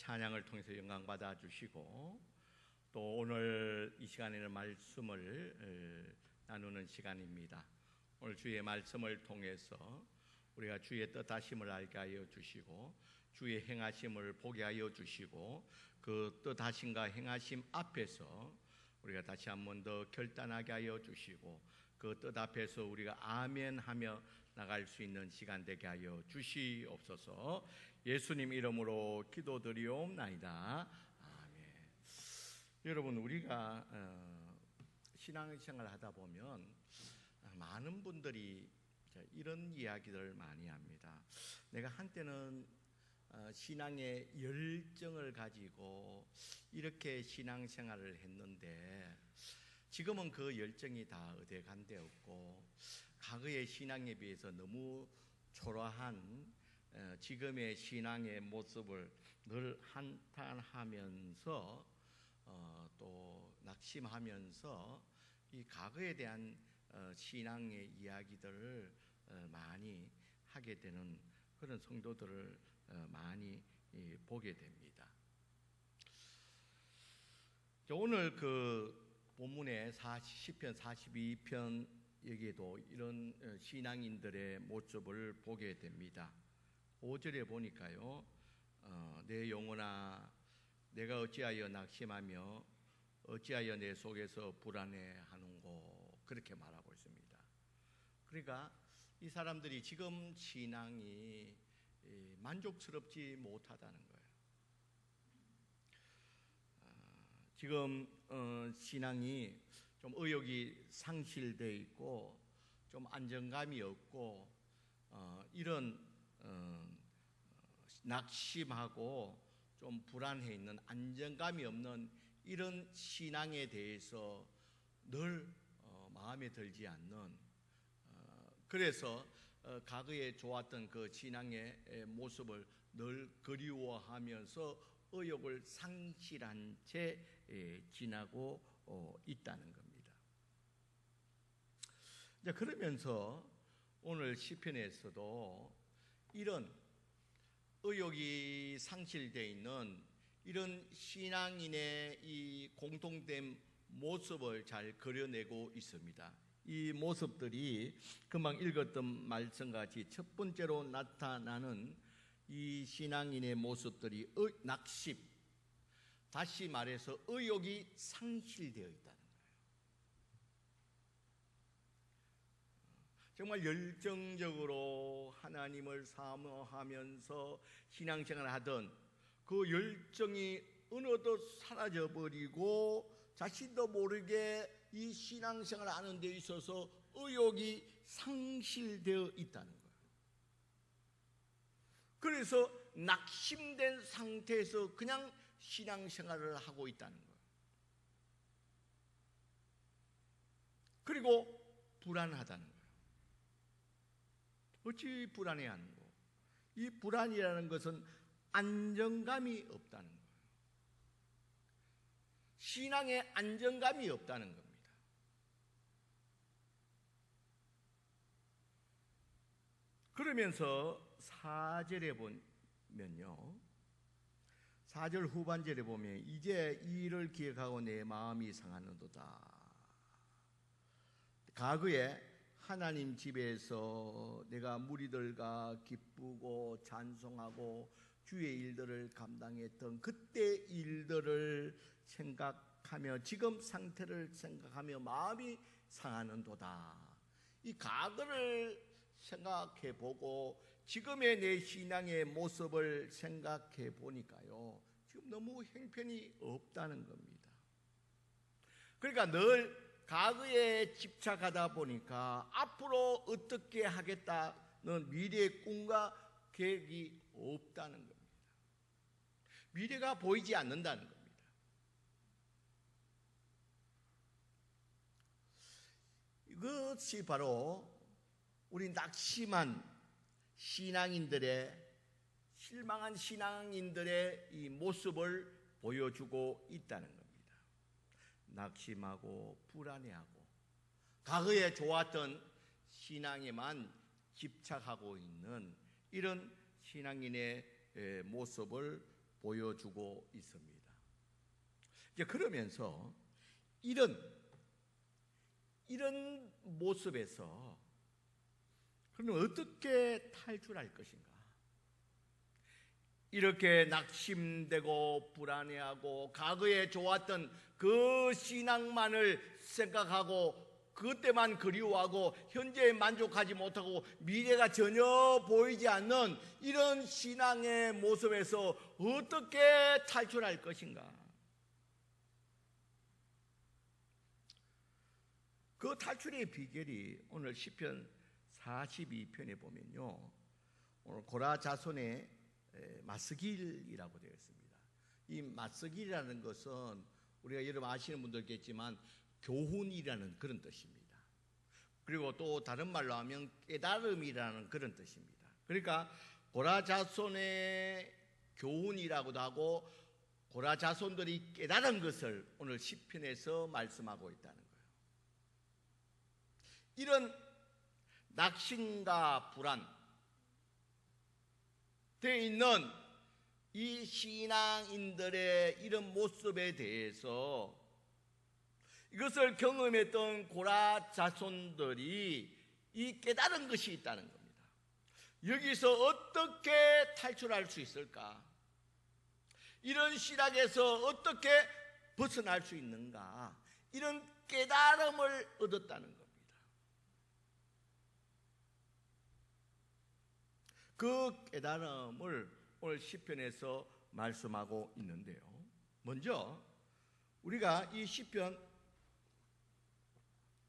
찬양을 통해서 영광 받아 주시고 또 오늘 이 시간에는 말씀을 나누는 시간입니다. 오늘 주의 말씀을 통해서 우리가 주의 뜻하심을 알게 하여 주시고 주의 행하심을 보게 하여 주시고 그 뜻하심과 행하심 앞에서 우리가 다시 한 번 더 결단하게 하여 주시고 그 뜻 앞에서 우리가 아멘 하며 나갈 수 있는 시간 되게 하여 주시옵소서. 예수님 이름으로 기도드리옵나이다. 아멘. 여러분, 우리가 신앙생활을 하다 보면 많은 분들이 이런 이야기를 많이 합니다. 내가 한때는 신앙의 열정을 가지고 이렇게 신앙생활을 했는데 지금은 그 열정이 다 어디간데 없고 과거의 신앙에 비해서 너무 초라한 지금의 신앙의 모습을 늘 한탄하면서 또 낙심하면서 이 과거에 대한 신앙의 이야기들을 많이 하게 되는 그런 성도들을 많이 보게 됩니다. 오늘 그 본문의 시편 42편 여기에도 이런 신앙인들의 모습을 보게 됩니다. 5절에 보니까요, 내 영혼아 내가 어찌하여 낙심하며 어찌하여 내 속에서 불안해하는고, 그렇게 말하고 있습니다. 그러니까 이 사람들이 지금 신앙이 만족스럽지 못하다는 거예요. 지금 신앙이 좀 의욕이 상실되어 있고 좀 안정감이 없고 이런 낙심하고 좀 불안해 있는 안정감이 없는 이런 신앙에 대해서 늘 마음에 들지 않는, 그래서 과거에 좋았던 그 신앙의 모습을 늘 그리워하면서 의욕을 상실한 채 지나고 있다는 겁니다. 그러면서 오늘 시편에서도 이런 의욕이 상실되어 있는 이런 신앙인의 이 공통된 모습을 잘 그려내고 있습니다. 이 모습들이 금방 읽었던 말씀같이 첫 번째로 나타나는 이 신앙인의 모습들이 낙심, 다시 말해서 의욕이 상실되어 있다는 거예요. 정말 열정적으로 하나님을 사모하면서 신앙생활을 하던 그 열정이 어느덧 사라져버리고 자신도 모르게 이 신앙생활을 하는 데 있어서 의욕이 상실되어 있다는 거예요. 그래서 낙심된 상태에서 그냥 신앙생활을 하고 있다는 거예요. 그리고 불안하다는 거예요. 어찌 불안해하는 거? 이 불안이라는 것은 안정감이 없다는 거예요. 신앙에 안정감이 없다는 겁니다. 그러면서 4절에 보면요, 4절 후반절에 보면 이제 이 일을 기억하고 내 마음이 상하는도다. 과거에 하나님 집에서 내가 무리들과 기쁘고 찬송하고 주의 일들을 감당했던 그때 일들을 생각하며 지금 상태를 생각하며 마음이 상하는도다. 이 과거를 생각해 보고 지금의 내 신앙의 모습을 생각해 보니까요, 지금 너무 형편이 없다는 겁니다. 그러니까 늘 과거에 집착하다 보니까 앞으로 어떻게 하겠다는 미래의 꿈과 계획이 없다는 겁니다. 미래가 보이지 않는다는 겁니다. 이것이 바로 우리 낙심한 신앙인들의, 실망한 신앙인들의 이 모습을 보여주고 있다는 겁니다. 낙심하고 불안해하고 과거에 좋았던 신앙에만 집착하고 있는 이런 신앙인의 모습을 보여주고 있습니다. 이제 그러면서 이런 모습에서 그러면 어떻게 탈출할 것인가? 이렇게 낙심되고 불안해하고 과거에 좋았던 그 신앙만을 생각하고 그때만 그리워하고 현재에 만족하지 못하고 미래가 전혀 보이지 않는 이런 신앙의 모습에서 어떻게 탈출할 것인가? 그 탈출의 비결이 오늘 시편 42편에 보면요, 오늘 고라 자손의 맞서길이라고 되어 있습니다. 이 맞서길이라는 것은 우리가 여러분 아시는 분들겠지만 교훈이라는 그런 뜻입니다. 그리고 또 다른 말로 하면 깨달음이라는 그런 뜻입니다. 그러니까 고라 자손의 교훈이라고도 하고 고라 자손들이 깨달은 것을 오늘 시편에서 말씀하고 있다는 거예요. 이런 낙심과 불안 되어 있는 이 신앙인들의 이런 모습에 대해서 이것을 경험했던 고라 자손들이 이 깨달은 것이 있다는 겁니다. 여기서 어떻게 탈출할 수 있을까? 이런 시락에서 어떻게 벗어날 수 있는가? 이런 깨달음을 얻었다는 겁니다. 그 깨달음을 오늘 시편에서 말씀하고 있는데요. 먼저 우리가 이 시편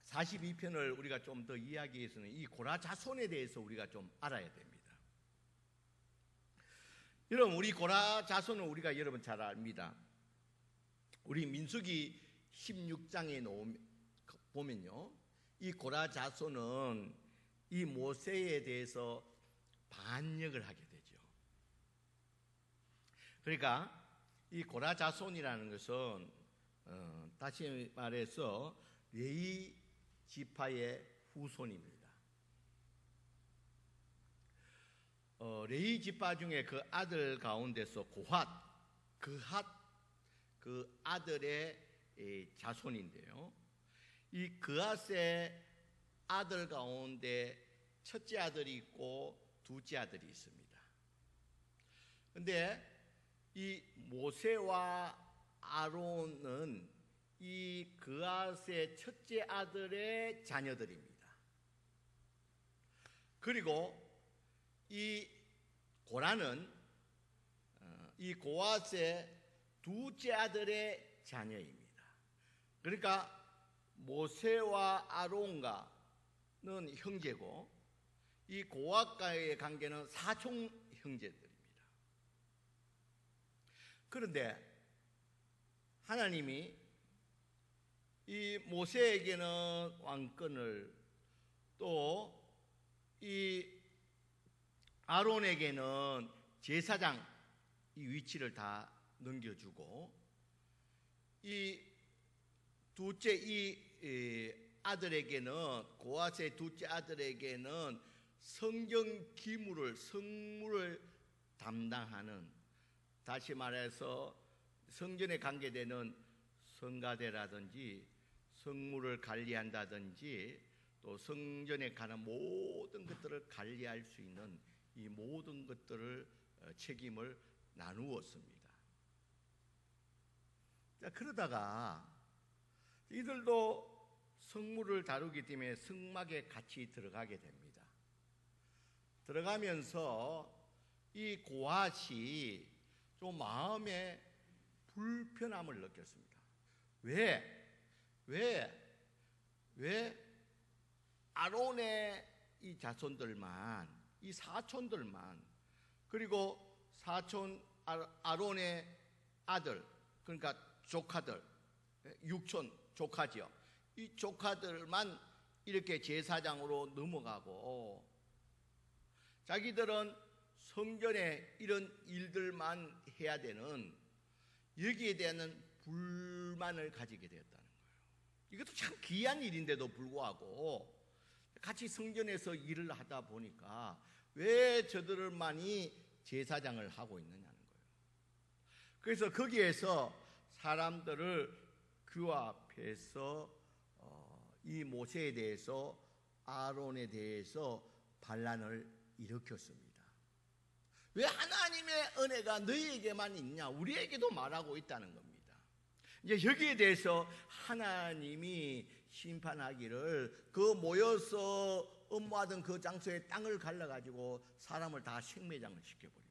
42편을 우리가 좀 더 이해하기 위해서는 이 고라 자손에 대해서 우리가 좀 알아야 됩니다. 여러분, 우리 고라 자손은 우리가 여러분 잘 압니다. 우리 민수기 16장에 보면요, 이 고라 자손은 이 모세에 대해서 반역을 하게 되죠. 그러니까 이 고라 자손이라는 것은 다시 말해서 레위 지파의 후손입니다. 레위 지파 중에 그 아들 가운데서 고핫, 그 아들의 자손인데요. 이 그핫의 아들 가운데 첫째 아들이 있고 둘째 아들이 있습니다. 그런데 이 모세와 아론은 이 그핫의 첫째 아들의 자녀들입니다. 그리고 이 고라는 이 고핫의 둘째 아들의 자녀입니다. 그러니까 모세와 아론과는 형제고 이 고핫과의 관계는 사촌 형제들입니다. 그런데 하나님이 이 모세에게는 왕권을, 또 이 아론에게는 제사장 이 위치를 다 넘겨주고, 이 둘째 이 아들에게는, 고핫의 둘째 아들에게는 성경 기물을, 성물을 담당하는, 다시 말해서 성전에 관계되는 성가대라든지 성물을 관리한다든지 또 성전에 가는 모든 것들을 관리할 수 있는 이 모든 것들을 책임을 나누었습니다. 자, 그러다가 이들도 성물을 다루기 때문에 성막에 같이 들어가게 됩니다. 들어가면서 이 고핫이 좀 마음에 불편함을 느꼈습니다. 왜 아론의 이 자손들만, 이 사촌들만, 그리고 사촌 아론의 아들, 그러니까 조카들, 육촌 조카지요. 이 조카들만 이렇게 제사장으로 넘어가고 자기들은 성전에 이런 일들만 해야 되는, 여기에 대한 불만을 가지게 되었다는 거예요. 이것도 참 귀한 일인데도 불구하고 같이 성전에서 일을 하다 보니까 왜 저들만이 제사장을 하고 있느냐는 거예요. 그래서 거기에서 사람들을 규합해서 이 모세에 대해서, 아론에 대해서 반란을 일으켰습니다. 왜 하나님의 은혜가 너희에게만 있냐, 우리에게도 말하고 있다는 겁니다. 이제 여기에 대해서 하나님이 심판하기를, 그 모여서 업무하던 그 장소에 땅을 갈라가지고 사람을 다 생매장을 시켜버립니다.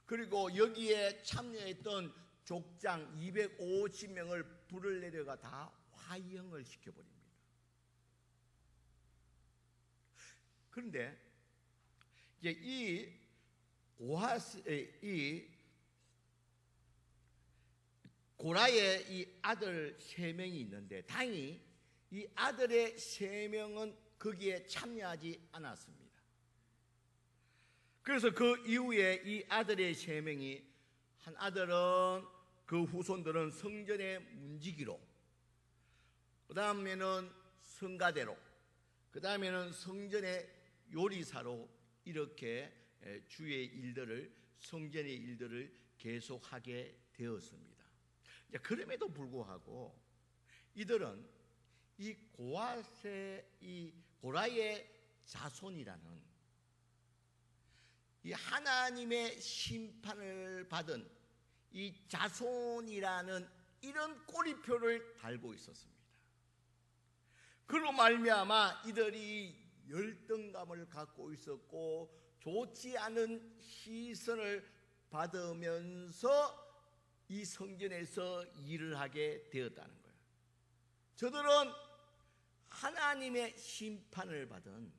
그리고 여기에 참여했던 족장 250명을 불을 내려가 다 화형을 시켜버립니다. 그런데 이제 이 고라의 이 아들 3명이 있는데, 다행히 이 아들의 3명은 거기에 참여하지 않았습니다. 그래서 그 이후에 이 아들의 3명이, 한 아들은, 그 후손들은 성전의 문지기로, 그 다음에는 성가대로, 그 다음에는 성전의 요리사로 이렇게 주의 일들을, 성전의 일들을 계속하게 되었습니다. 그럼에도 불구하고 이들은 이 고라의 자손이라는 이 하나님의 심판을 받은 이 자손이라는 이런 꼬리표를 달고 있었습니다. 그로 말미암아 이들이 열등감을 갖고 있었고, 좋지 않은 시선을 받으면서 이 성전에서 일을 하게 되었다는 거예요. 저들은 하나님의 심판을 받은,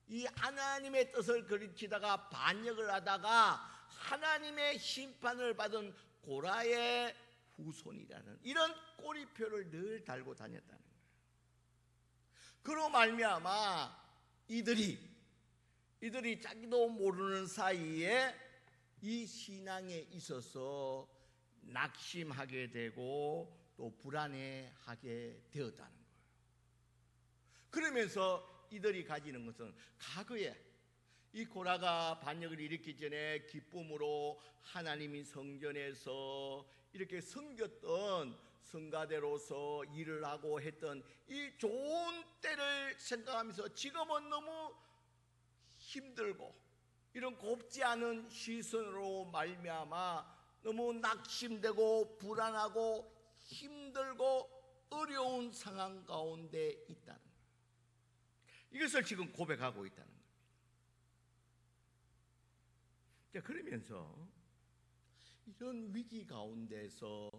이 하나님의 뜻을 거리키다가 반역을 하다가 하나님의 심판을 받은 고라의 후손이라는 이런 꼬리표를 늘 달고 다녔다는 거예요. 그로 말미암아 이들이 자기도 모르는 사이에 이 신앙에 있어서 낙심하게 되고 또 불안해하게 되었다는 거예요. 그러면서 이들이 가지는 것은, 과거에 이 고라가 반역을 일으키기 전에 기쁨으로 하나님이 성전에서 이렇게 섬겼던, 성가대로서 일을 하고 했던 이 좋은 때를 생각하면서 지금은 너무 힘들고 이런 곱지 않은 시선으로 말미암아 너무 낙심되고 불안하고 힘들고 어려운 상황 가운데 있다는 거예요. 이것을 지금 고백하고 있다는 겁니다. 자, 그러면서 이런 위기 가운데서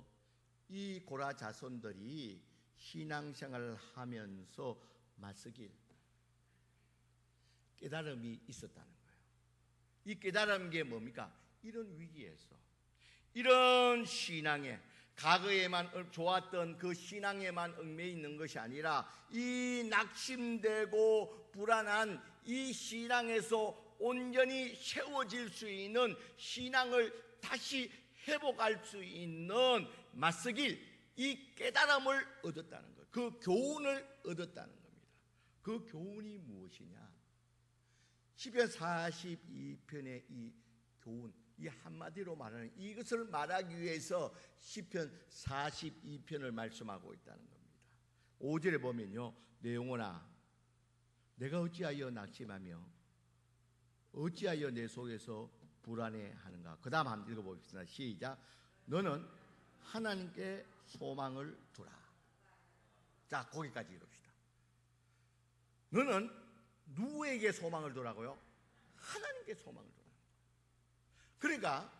이 고라 자손들이 신앙생활을 하면서 맞서길 깨달음이 있었다는 거예요. 이 깨달은 게 뭡니까? 이런 위기에서, 이런 신앙에, 과거에만 좋았던 그 신앙에만 얽매여 있는 것이 아니라 이 낙심되고 불안한 이 신앙에서 온전히 세워질 수 있는 신앙을 다시 회복할 수 있는 맞서길, 이 깨달음을 얻었다는 거예요. 그 교훈을 얻었다는 겁니다. 그 교훈이 무엇이냐? 시편 42편의 이 교훈, 이 한마디로 말하는, 이것을 말하기 위해서 시편 42편을 말씀하고 있다는 겁니다. 5절에 보면요, 내 영혼아 내가 어찌하여 낙심하며 어찌하여 내 속에서 불안해하는가. 그 다음 한번 읽어보겠습니다. 시작. 너는 하나님께 소망을 두라. 자, 거기까지 읽읍시다. 너는 누구에게 소망을 두라고요? 하나님께 소망을 두라. 그러니까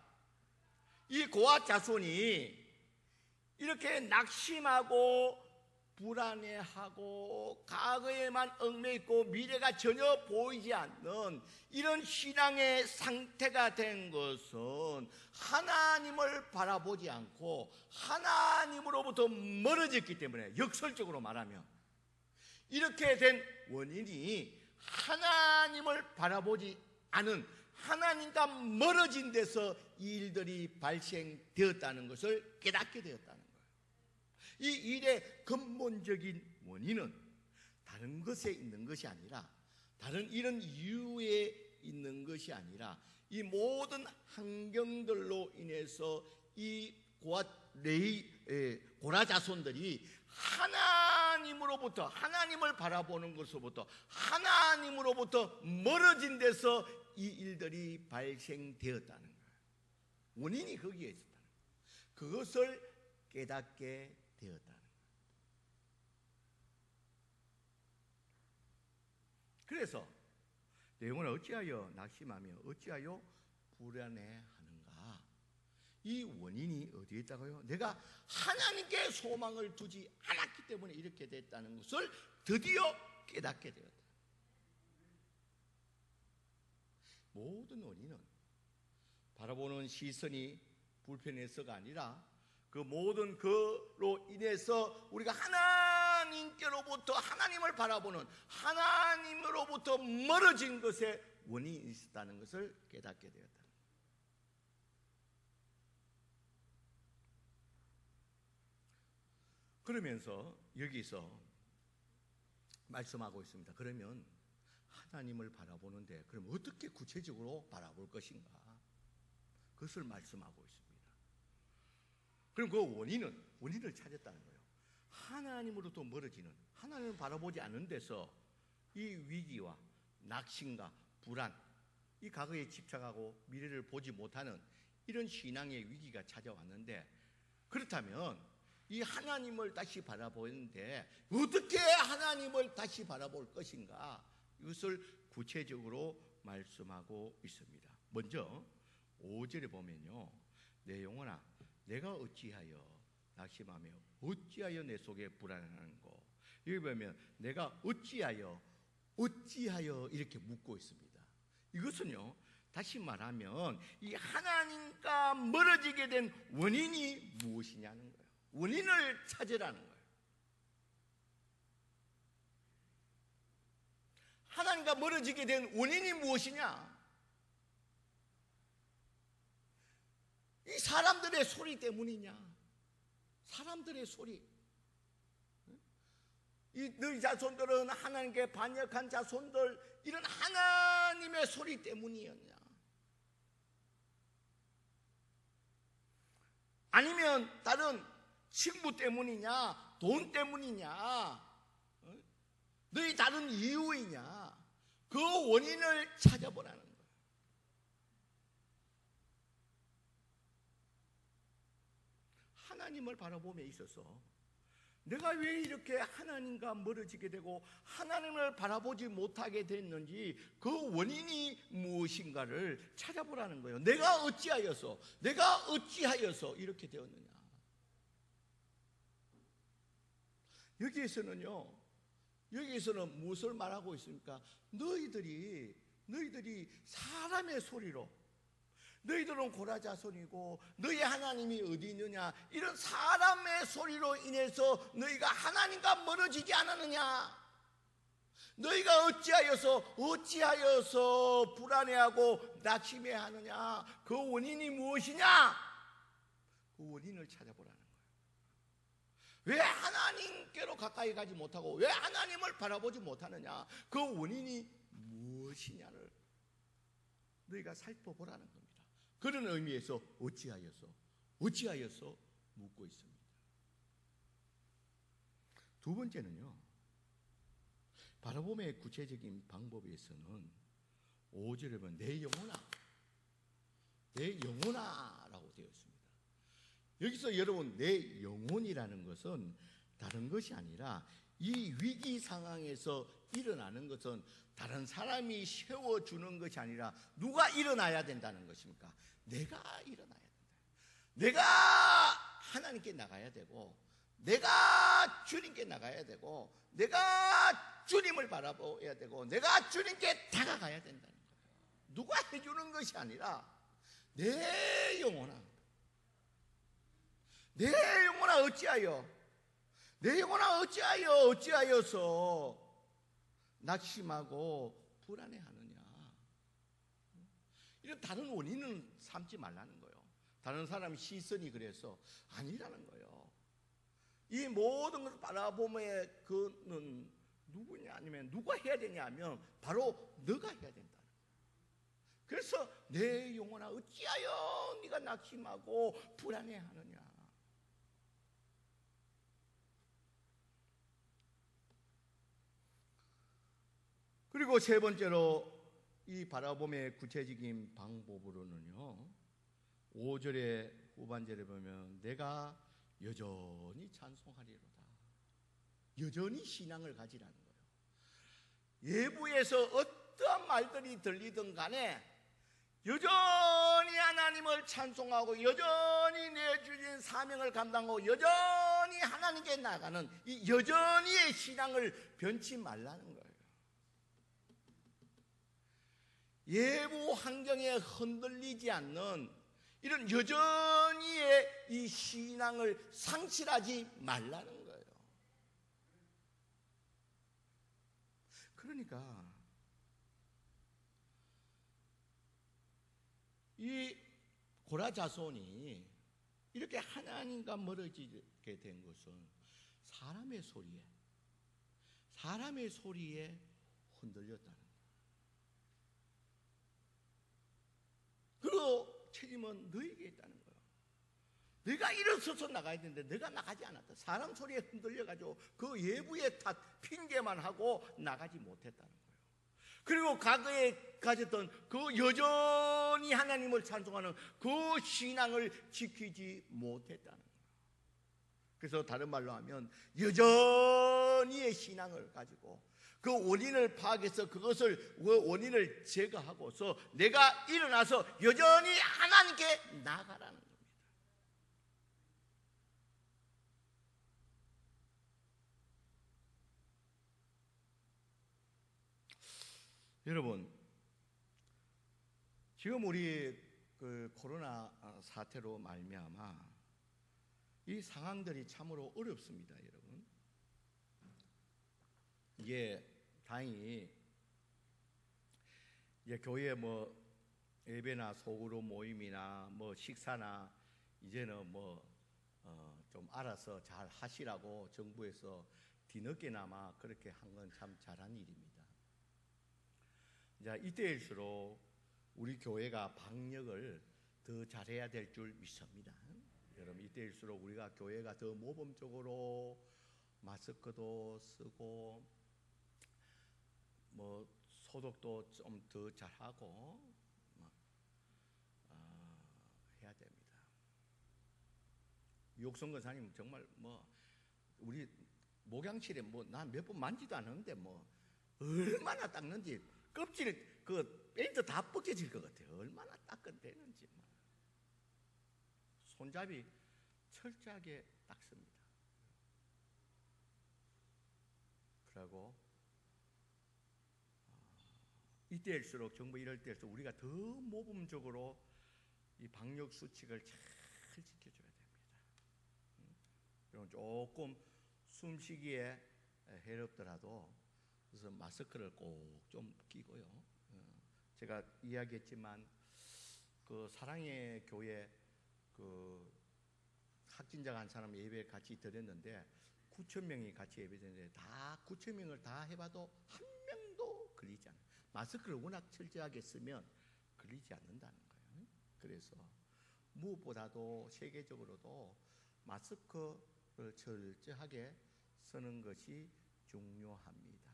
이 고아 자손이 이렇게 낙심하고 불안해하고 과거에만 얽매있고 미래가 전혀 보이지 않는 이런 신앙의 상태가 된 것은 하나님을 바라보지 않고 하나님으로부터 멀어졌기 때문에, 역설적으로 말하면 이렇게 된 원인이 하나님을 바라보지 않은, 하나님과 멀어진 데서 이 일들이 발생되었다는 것을 깨닫게 되었다는 거예요. 이 일의 근본적인 원인은 다른 것에 있는 것이 아니라, 다른 이런 이유에 있는 것이 아니라 이 모든 환경들로 인해서 이 고라 자손들이 하나님으로부터, 하나님을 바라보는 것으로부터, 하나님으로부터 멀어진 데서 이 일들이 발생되었다는 거예요. 원인이 거기에 있었다는 거예요. 그것을 깨닫게 되었다는 거예요. 그래서 내 영혼을 어찌하여 낙심하며 어찌하여 불안해하는가? 이 원인이 어디에 있다고요? 내가 하나님께 소망을 두지 않았기 때문에 이렇게 됐다는 것을 드디어 깨닫게 되었다. 모든 원인은 바라보는 시선이 불편해서가 아니라 그 모든 그로 인해서 우리가 하나님께로부터, 하나님을 바라보는, 하나님으로부터 멀어진 것에 원인이 있었다는 것을 깨닫게 되었다. 그러면서 여기서 말씀하고 있습니다. 그러면 하나님을 바라보는데 그럼 어떻게 구체적으로 바라볼 것인가? 그것을 말씀하고 있습니다. 그럼 그 원인을 찾았다는 거예요. 하나님으로부터 멀어지는, 하나님을 바라보지 않는 데서 이 위기와 낙심과 불안, 이 과거에 집착하고 미래를 보지 못하는 이런 신앙의 위기가 찾아왔는데, 그렇다면 이 하나님을 다시 바라보는데 어떻게 하나님을 다시 바라볼 것인가? 이것을 구체적으로 말씀하고 있습니다. 먼저 5절에 보면요, 내 영혼아 내가 어찌하여 낙심하며 어찌하여 내 속에 불안하는고. 여기 보면 내가 어찌하여 이렇게 묻고 있습니다. 이것은요, 다시 말하면 이 하나님과 멀어지게 된 원인이 무엇이냐는 거예요. 원인을 찾으라는 거예요. 하나님과 멀어지게 된 원인이 무엇이냐? 이 사람들의 소리 때문이냐? 사람들의 소리. 이 너희 자손들은 하나님께 반역한 자손들, 이런 하나님의 소리 때문이었냐? 아니면 다른 친구 때문이냐? 돈 때문이냐? 너희 다른 이유이냐? 그 원인을 찾아보라는 거예요. 하나님을 바라봄에 있어서 내가 왜 이렇게 하나님과 멀어지게 되고 하나님을 바라보지 못하게 됐는지 그 원인이 무엇인가를 찾아보라는 거예요. 내가 어찌하여서 이렇게 되었느냐? 여기에서는 무엇을 말하고 있습니까? 너희들이 사람의 소리로, 너희들은 고라 자손이고 너희 하나님이 어디 있느냐, 이런 사람의 소리로 인해서 너희가 하나님과 멀어지지 않았느냐? 너희가 어찌하여서 불안해하고 낙심해하느냐? 그 원인이 무엇이냐? 그 원인을 찾아보라는 거예요. 왜 하나님께로 가까이 가지 못하고 왜 하나님을 바라보지 못하느냐? 그 원인이 무엇이냐를 너희가 살펴보라는 겁니다. 그런 의미에서 어찌하여서 묻고 있습니다. 두 번째는요, 바라봄의 구체적인 방법에서는 5절에 보면 내 영혼아 라고 되어 있습니다. 여기서 여러분, 내 영혼이라는 것은 다른 것이 아니라 이 위기 상황에서 일어나는 것은 다른 사람이 세워주는 것이 아니라 누가 일어나야 된다는 것입니까? 내가 일어나야 된다. 내가 하나님께 나가야 되고, 내가 주님께 나가야 되고, 내가 주님을 바라봐야 되고, 내가 주님께 다가가야 된다는 거예요. 누가 해주는 것이 아니라 내 영혼아 어찌하여서 낙심하고 불안해하느냐? 이런 다른 원인은 삼지 말라는 거예요. 다른 사람 시선이 그래서 아니라는 거예요. 이 모든 것을 바라보면 그는 누구냐, 아니면 누가 해야 되냐 하면 바로 너가 해야 된다는 거예요. 그래서 내 영혼아 어찌하여 네가 낙심하고 불안해하느냐. 그리고 세 번째로 이 바라봄의 구체적인 방법으로는요, 5절의 후반절에 보면 내가 여전히 찬송하리로다. 여전히 신앙을 가지라는 거예요. 외부에서 어떠한 말들이 들리든 간에 여전히 하나님을 찬송하고 여전히 내 주신 사명을 감당하고 여전히 하나님께 나가는 이 여전히의 신앙을 변치 말라는 거예요. 외부 환경에 흔들리지 않는 이런 여전히의 이 신앙을 상실하지 말라는 거예요. 그러니까 이 고라 자손이 이렇게 하나님과 멀어지게 된 것은 사람의 소리에 흔들렸다는 거예요. 그리고 책임은 너에게 있다는 거예요. 네가 일어서서 나가야 되는데 네가 나가지 않았다. 사람 소리에 흔들려가지고 그 외부의 탓, 핑계만 하고 나가지 못했다는 거예요. 그리고 과거에 가졌던 그 여전히 하나님을 찬송하는 그 신앙을 지키지 못했다는 거예요. 그래서 다른 말로 하면 여전히의 신앙을 가지고 그 원인을 파악해서 그것을 원인을 제거하고서 내가 일어나서 여전히 하나님께 나아가라는 겁니다. 여러분, 지금 우리 그 코로나 사태로 말미암아 이 상황들이 참으로 어렵습니다, 여러분. 이게 다행히 이제 교회 뭐 예배나 소그룹 모임이나 뭐 식사나 이제는 뭐 좀 알아서 잘 하시라고 정부에서 뒤늦게나마 그렇게 한 건 참 잘한 일입니다. 자, 이때일수록 우리 교회가 방역을 더 잘해야 될 줄 믿습니다. 여러분, 이때일수록 우리가 교회가 더 모범적으로 마스크도 쓰고 뭐 소독도 좀 더 잘하고 해야 됩니다. 유옥성 권사님 정말 뭐 우리 목양실에 뭐 난 몇 번 만지도 않았는데 뭐 얼마나 닦는지 껍질 그 페인트 다 벗겨질 것 같아요. 얼마나 닦아내는지 손잡이 철저하게 닦습니다. 그리고 이때일수록 정부 이럴 때일수록 우리가 더 모범적으로 이 방역 수칙을 잘 지켜줘야 됩니다. 여러분, 조금 숨쉬기에 해롭더라도 그래서 마스크를 꼭 좀 끼고요. 제가 이야기했지만 그 사랑의 교회 그 확진자가 한 사람 예배 같이 드렸는데 9,000명이 같이 예배드렸는데 다 9,000명을 다 해봐도 한 명도 걸리지 않아요. 마스크를 워낙 철저하게 쓰면 걸리지 않는다는 거예요. 그래서 무엇보다도 세계적으로도 마스크를 철저하게 쓰는 것이 중요합니다.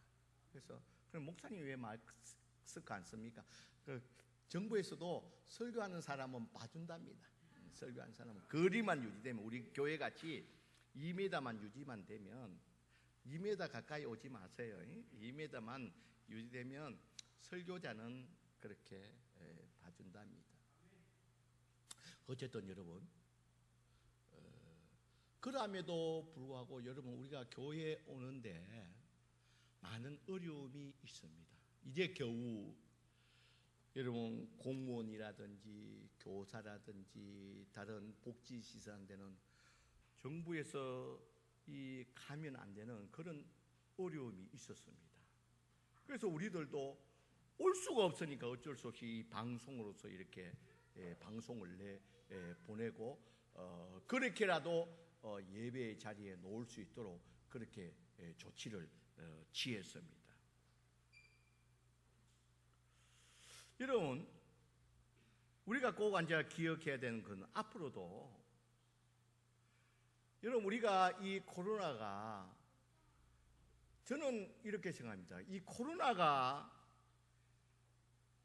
그래서 그럼 목사님 왜 마스크 안 씁니까? 그 정부에서도 설교하는 사람은 봐준답니다. 설교하는 사람은 거리만 유지되면 우리 교회 같이 2m만 유지만 되면 2m 가까이 오지 마세요. 2m만 유지되면 설교자는 그렇게 봐준답니다. 어쨌든 여러분, 그럼에도 불구하고 여러분 우리가 교회에 오는데 많은 어려움이 있습니다. 이제 겨우 여러분 공무원이라든지 교사라든지 다른 복지시설한 데는 정부에서 이 가면 안 되는 그런 어려움이 있었습니다. 그래서 우리들도 올 수가 없으니까 어쩔 수 없이 방송으로서 이렇게 방송을 보내고 그렇게라도 예배 자리에 놓을 수 있도록 그렇게 조치를 취했습니다. 여러분, 우리가 꼭 이제 기억해야 되는 건 앞으로도 여러분 우리가 이 코로나가 저는 이렇게 생각합니다. 이 코로나가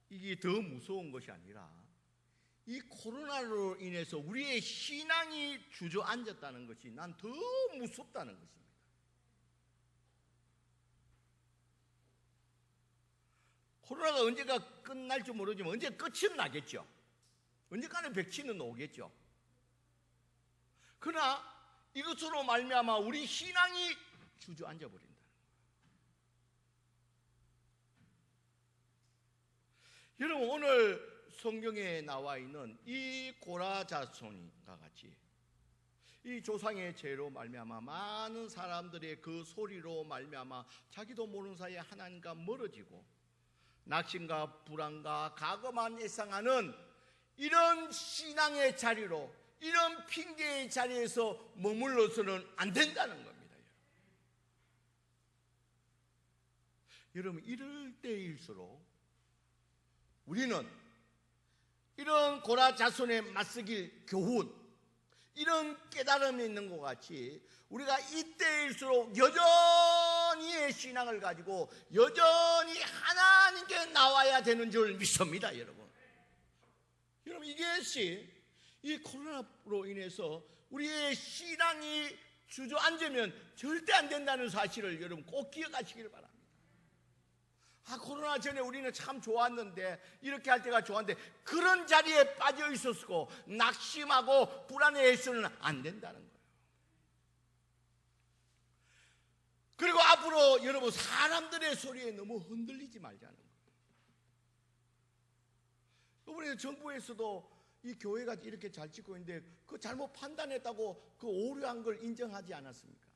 이게 더 무서운 것이 아니라 이 코로나로 인해서 우리의 신앙이 주저앉았다는 것이 난 더 무섭다는 것입니다. 코로나가 언제가 끝날지 모르지만 언제 끝은 나겠죠. 언제까지 백신은 오겠죠. 그러나 이것으로 말미암아 우리 신앙이 주저앉아 버린다. 여러분 오늘 성경에 나와 있는 이 고라자손과 같이 이 조상의 죄로 말미암아 많은 사람들의 그 소리로 말미암아 자기도 모르는 사이에 하나님과 멀어지고 낙심과 불안과 과거만 예상하는 이런 신앙의 자리로 이런 핑계의 자리에서 머물러서는 안 된다는 겁니다. 여러분 이럴 때일수록 우리는 이런 고라 자손의 맞서길 교훈, 이런 깨달음이 있는 것 같이 우리가 이때일수록 여전히의 신앙을 가지고 여전히 하나님께 나와야 되는 줄 믿습니다, 여러분. 여러분 이것이 이 코로나로 인해서 우리의 신앙이 주저앉으면 절대 안 된다는 사실을 여러분 꼭 기억하시길 바랍니다. 코로나 전에 우리는 참 좋았는데 이렇게 할 때가 좋았는데 그런 자리에 빠져 있었고 낙심하고 불안해해서는 안 된다는 거예요. 그리고 앞으로 여러분 사람들의 소리에 너무 흔들리지 말자는 거예요. 이번에 정부에서도 이 교회가 이렇게 잘 짓고 있는데 그 잘못 판단했다고 그 오류한 걸 인정하지 않았습니까?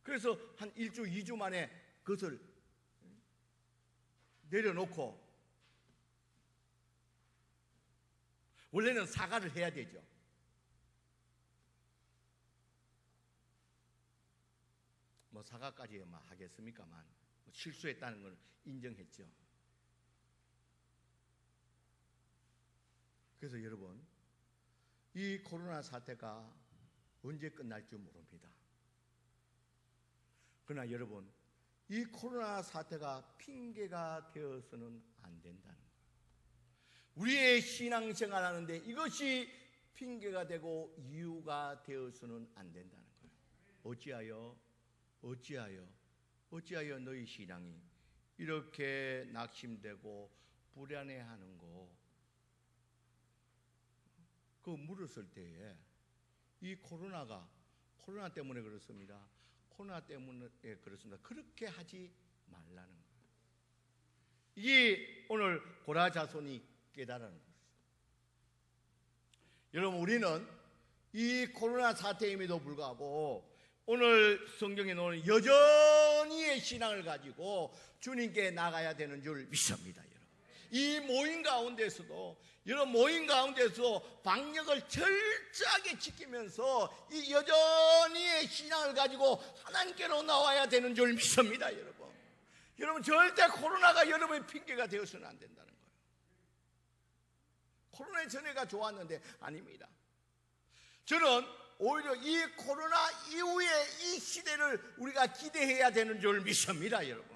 그래서 한 1주, 2주 만에 그것을 내려놓고 원래는 사과를 해야 되죠. 뭐 사과까지 하겠습니까만 실수했다는 걸 인정했죠. 그래서 여러분 이 코로나 사태가 언제 끝날지 모릅니다. 그러나 여러분 이 코로나 사태가 핑계가 되어서는 안 된다는 거예요. 우리의 신앙생활 하는데 이것이 핑계가 되고 이유가 되어서는 안 된다는 거예요. 어찌하여 너희 신앙이 이렇게 낙심되고 불안해하는 거 그 물었을 때에 이 코로나 때문에 그렇습니다. 코로나 때문에 그렇습니다. 그렇게 하지 말라는 거예요. 이게 오늘 고라 자손이 깨달은 거예요. 여러분 우리는 이 코로나 사태임에도 불구하고 오늘 성경에 나오는 여전히의 신앙을 가지고 주님께 나가야 되는 줄 믿습니다. 여러분. 이 모임 가운데서도 여러분 모임 가운데서 방역을 철저하게 지키면서 이 여전히의 신앙을 가지고 하나님께로 나와야 되는 줄 믿습니다. 여러분 절대 코로나가 여러분의 핑계가 되어서는 안 된다는 거예요. 코로나 전에가 좋았는데 아닙니다. 저는 오히려 이 코로나 이후에 이 시대를 우리가 기대해야 되는 줄 믿습니다. 여러분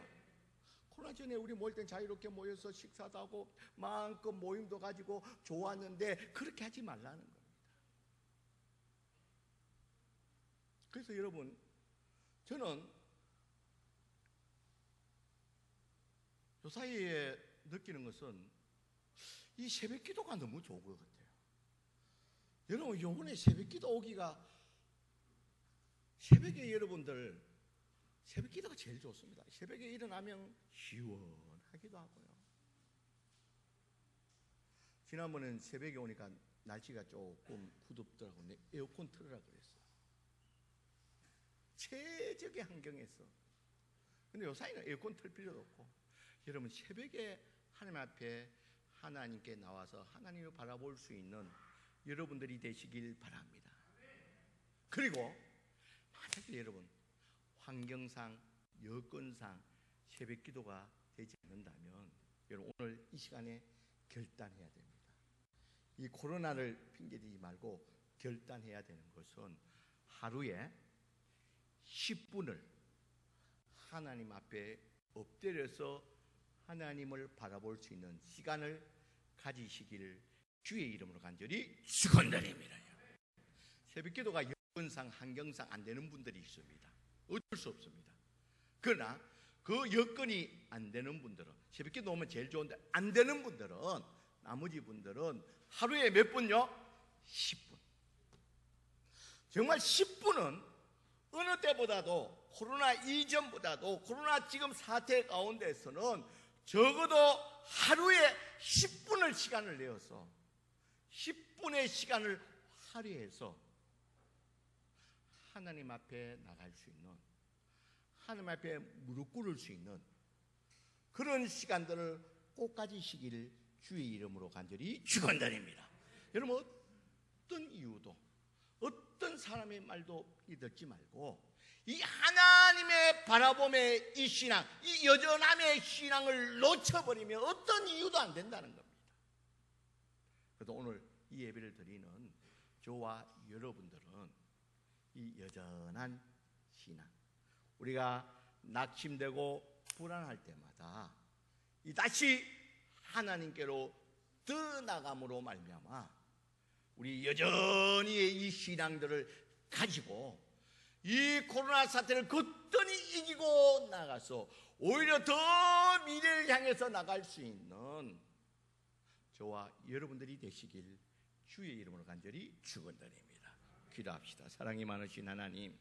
코로나 전에 우리 모일 땐 자유롭게 모여서 식사도 하고 마음껏 모임도 가지고 좋았는데 그렇게 하지 말라는 겁니다. 그래서 여러분 저는 요 사이에 느끼는 것은 이 새벽 기도가 너무 좋은 것 같아요. 여러분 요번에 새벽 기도 오기가 새벽에 여러분들 새벽 기도가 제일 좋습니다. 새벽에 일어나면 시원하기도 하고요. 지난번엔 새벽에 오니까 날씨가 조금 후덥더라고. 에어컨 틀으라 그랬어요. 최적의 환경에서. 근데 요사이는 에어컨 틀 필요도 없고 여러분 새벽에 하나님 앞에 하나님께 나와서 하나님을 바라볼 수 있는 여러분들이 되시길 바랍니다. 그리고 만약에 여러분 환경상 여건상 새벽 기도가 되지 않는다면 여러분 오늘 이 시간에 결단해야 됩니다. 이 코로나를 핑계대지 말고 결단해야 되는 것은 하루에 10분을 하나님 앞에 엎드려서 하나님을 바라볼 수 있는 시간을 가지시기를 주의 이름으로 간절히 축원드립니다. 새벽기도가 여건상 환경상 안 되는 분들이 있습니다. 어쩔 수 없습니다. 그러나 그 여건이 안 되는 분들은, 새벽기도 오면 제일 좋은데 안 되는 분들은, 나머지 분들은 하루에 몇 분요? 10분. 정말 10분은 어느 때보다도, 코로나 이전보다도, 코로나 지금 사태 가운데서는 적어도 하루에 10분을 시간을 내어서 10분의 시간을 할애해서 하나님 앞에 나갈 수 있는, 하나님 앞에 무릎 꿇을 수 있는 그런 시간들을 꼭 가지시기를 주의 이름으로 간절히 축원드립니다. 여러분, 어떤 이유도, 어떤 사람의 말도 믿지 말고 이 하나님의 바라봄의 이 신앙, 이 여전함의 신앙을 놓쳐버리면 어떤 이유도 안 된다는 겁니다. 그래서 오늘 이 예배를 드리는 저와 여러분들은 이 여전한 신앙, 우리가 낙심되고 불안할 때마다 이 다시 하나님께로 더 나감으로 말미암아 우리 여전히 이 신앙들을 가지고 이 코로나 사태를 거뜬히 이기고 나가서 오히려 더 미래를 향해서 나갈 수 있는 저와 여러분들이 되시길 주의 이름으로 간절히 축원드립니다. 기도합시다. 사랑이 많으신 하나님,